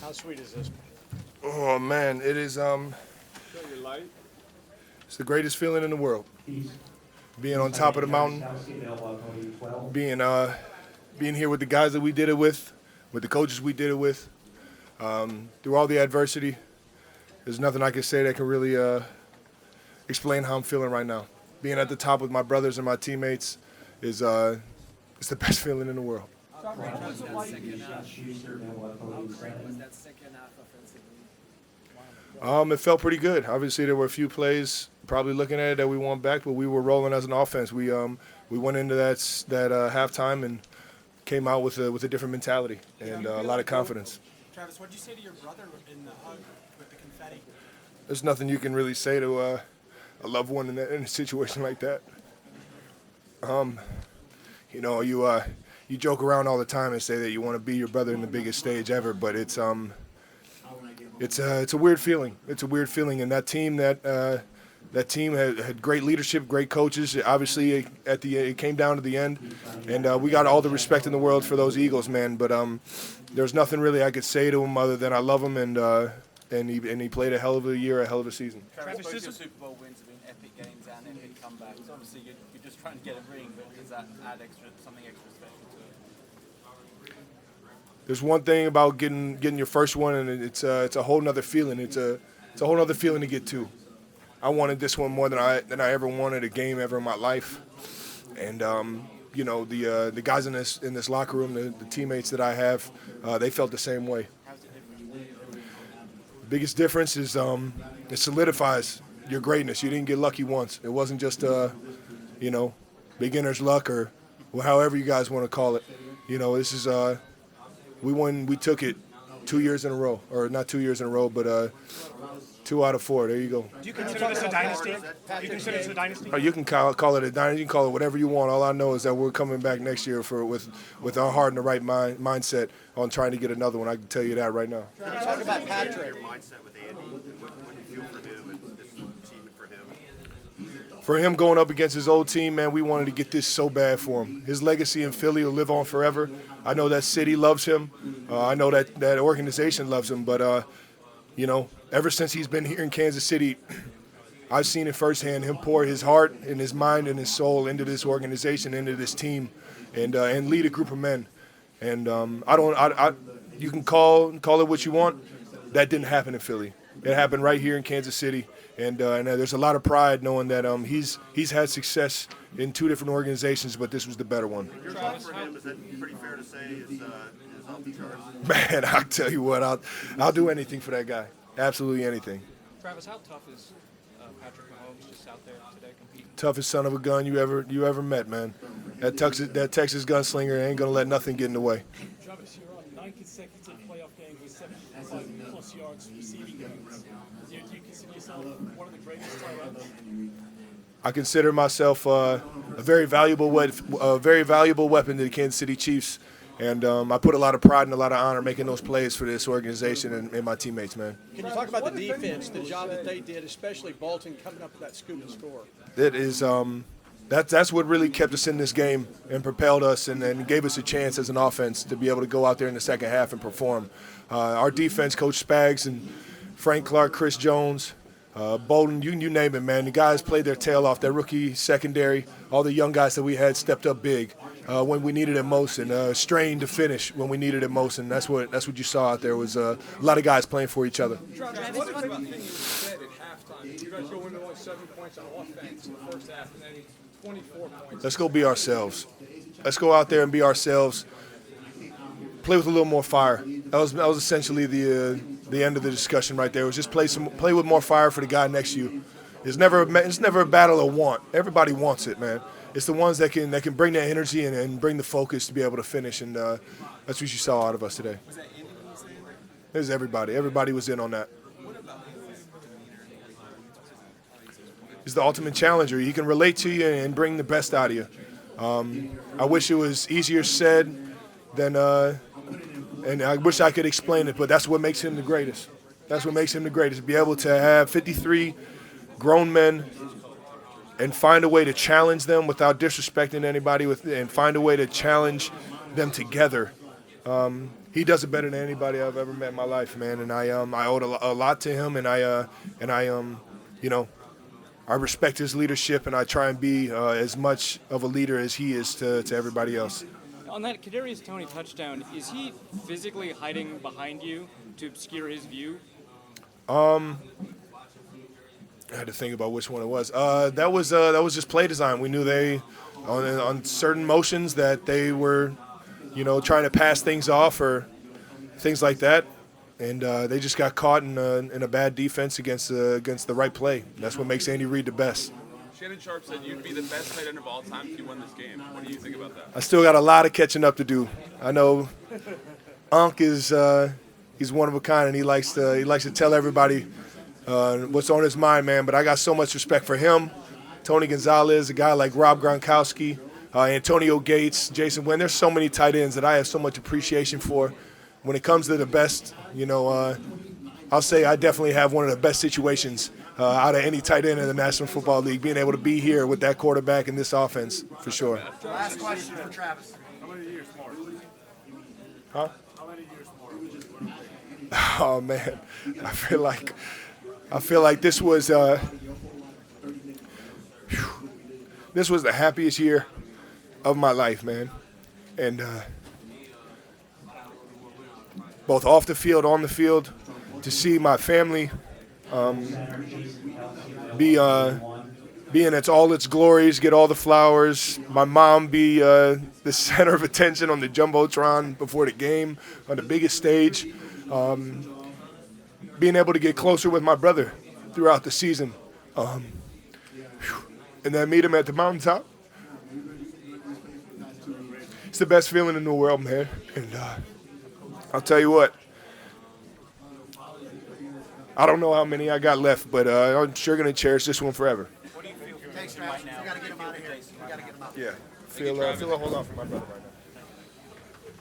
How sweet is this? Oh man, it is it's the greatest feeling in the world. Being on top of the mountain, being being here with the guys that we did it with the coaches we did it with, through all the adversity. There's nothing I can say that can really explain how I'm feeling right now. Being at the top with my brothers and my teammates is it's the best feeling in the world. It felt pretty good. Obviously, there were a few plays probably looking at it that we want back, but we were rolling as an offense. We went into that halftime and came out with a different mentality and a lot of confidence. Travis, what did you say to your brother in the hug with the confetti? There's nothing you can really say to a loved one in a situation like that. You joke around all the time and say that you want to be your brother in the biggest stage ever, but it's a weird feeling. It's a weird feeling, and that team had great leadership, great coaches. Obviously, it came down to the end, and we got all the respect in the world for those Eagles, man. But there's nothing really I could say to him other than I love him, and he played a hell of a year, a hell of a season. Travis, both your Super Bowl wins have been epic games and epic comebacks. Obviously, you're just trying to get a ring, but does that add something extra special to it? There's one thing about getting your first one, and it's a whole nother feeling. It's a whole nother feeling to get two. I wanted this one more than I ever wanted a game ever in my life, and the guys in this locker room, the teammates that I have, they felt the same way. The biggest difference is it solidifies your greatness. You didn't get lucky once. It wasn't just beginner's luck or however you guys want to call it. This is we took it 2 years in a row, or not 2 years in a row, but 2 out of 4. There you go. Do you consider this a dynasty? Do you consider this a dynasty? You can call it a dynasty. You can call it whatever you want. All I know is that we're coming back next year with our heart and the right mindset on trying to get another one. I can tell you that right now. Talk about Patrick. Your mindset with Andy, what do you feel for him and this team and for him? For him going up against his old team, man, we wanted to get this so bad for him. His legacy in Philly will live on forever. I know that city loves him. I know that organization loves him. But, ever since he's been here in Kansas City, I've seen it firsthand, him pour his heart and his mind and his soul into this organization, into this team, and lead a group of men. And you can call it what you want. That didn't happen in Philly. It happened right here in Kansas City. And there's a lot of pride knowing that he's had success in 2 different organizations, but this was the better one. Your love for him, is that pretty fair to say, is off the charts? Man, I'll tell you what, I'll do anything for that guy. Absolutely anything. Travis, how tough is Patrick Mahomes just out there today competing? Toughest son of a gun you ever met, man. That Texas gunslinger ain't gonna let nothing get in the way. Travis, you're on 9 consecutive playoff games with 75+ yards receiving games. Do you consider yourself one of the greatest tight ends? I consider myself a very valuable weapon to the Kansas City Chiefs, and I put a lot of pride and a lot of honor making those plays for this organization and my teammates, man. Can you talk about the defense, the job that they did, especially Bolton coming up with that scoop and score? It is that's what really kept us in this game and propelled us and gave us a chance as an offense to be able to go out there in the second half and perform. Our defense, Coach Spags and Frank Clark, Chris Jones, Bolton, you name it, man. The guys played their tail off. That rookie secondary, all the young guys that we had stepped up big when we needed it most, and strained to finish when we needed it most. And that's what you saw out there was a lot of guys playing for each other. Travis, what about things you said at halftime? You guys go into only 7 points on offense in the first half, and then 24 points. Let's go be ourselves. Let's go out there and be ourselves. Play with a little more fire. That was essentially the end of the discussion right there. It was just play with more fire for the guy next to you. It's never a battle of want. Everybody wants it, man. It's the ones that can bring that energy and bring the focus to be able to finish, and that's what you saw out of us today. Was that Andy when you saying that? It was everybody. Everybody was in on that. What about his demeanor? He's the ultimate challenger. He can relate to you and bring the best out of you. I wish it was easier said than and I wish I could explain it, but that's what makes him the greatest. That's what makes him the greatest. Be able to have 53 grown men and find a way to challenge them without disrespecting anybody, and find a way to challenge them together. he does it better than anybody I've ever met in my life, man. And I owed a lot to him, and I you know, I respect his leadership, and I try and be as much of a leader as he is to everybody else. On that Kadarius Toney touchdown, is he physically hiding behind you to obscure his view? I had to think about which one it was. That was just play design. We knew they on certain motions that they were, you know, trying to pass things off or things like that, and they just got caught in a bad defense against the right play. That's what makes Andy Reid the best. Shannon Sharp said you'd be the best tight end of all time if you won this game. What do you think about that? I still got a lot of catching up to do. I know Unc is he's one of a kind, and he likes to tell everybody what's on his mind, man. But I got so much respect for him, Tony Gonzalez, a guy like Rob Gronkowski, Antonio Gates, Jason Wynn. There's so many tight ends that I have so much appreciation for. When it comes to the best, you know, I'll say I definitely have one of the best situations out of any tight end in the National Football League, being able to be here with that quarterback in this offense, for sure. Last question for Travis. How many years more? Huh? How many years more? Oh man, I feel like this was the happiest year of my life, man, and both off the field, on the field, to see my family be in all its glories, get all the flowers. My mom be the center of attention on the Jumbotron before the game, on the biggest stage. Being able to get closer with my brother throughout the season. And then meet him at the mountaintop. It's the best feeling in the world, man. And I'll tell you what. I don't know how many I got left, but I'm sure going to cherish this one forever. Thanks, Travis. We got to get him out of here. We got to get him out. Yeah. Feel a hold on for my brother right now.